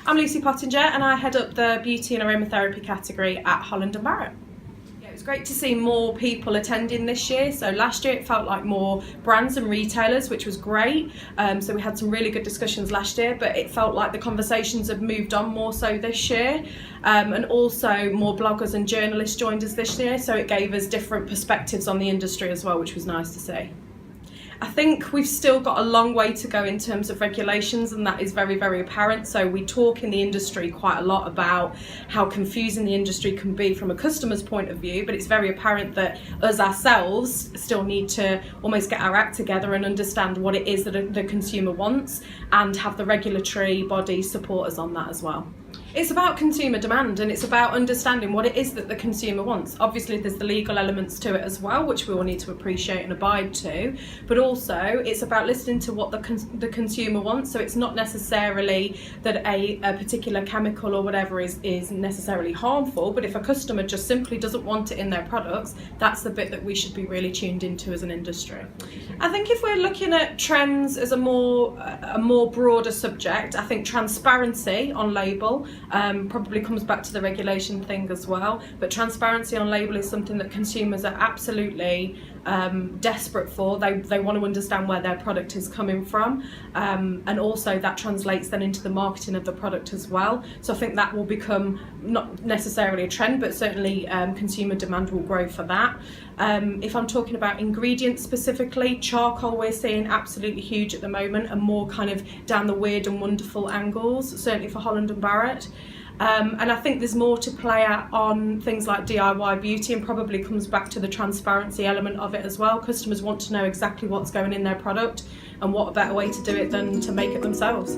I'm Lucy Pottinger and I head up the beauty and aromatherapy category at Holland Barrett. Yeah, it was great to see more people attending this year. So last year it felt like more brands and retailers, which was great. So we had some really good discussions last year, but it felt like the conversations have moved on more so this year. And also more bloggers and journalists joined us this year, so it gave us different perspectives on the industry as well, which was nice to see. I think we've still got a long way to go in terms of regulations, and that is very, very apparent. So we talk in the industry quite a lot about how confusing the industry can be from a customer's point of view, but it's very apparent that us ourselves still need to almost get our act together and understand what it is that the consumer wants and have the regulatory body support us on that as well. It's about consumer demand, and it's about understanding what it is that the consumer wants. Obviously there's the legal elements to it as well, which we all need to appreciate and abide to, but also it's about listening to what the consumer wants. So it's not necessarily that a particular chemical or whatever is necessarily harmful, but if a customer just simply doesn't want it in their products, that's the bit that we should be really tuned into as an industry. I think if we're looking at trends as a more broader subject, I think transparency on label probably comes back to the regulation thing as well, but transparency on label is something that consumers are absolutely desperate for. They want to understand where their product is coming from, and also that translates then into the marketing of the product as well. So I think that will become not necessarily a trend, but certainly consumer demand will grow for that. If I'm talking about ingredients specifically, charcoal we're seeing absolutely huge at the moment, and more kind of down the weird and wonderful angles, certainly for Holland Barrett. And I think there's more to play out on things like DIY beauty, and probably comes back to the transparency element of it as well. Customers want to know exactly what's going in their product, and what a better way to do it than to make it themselves.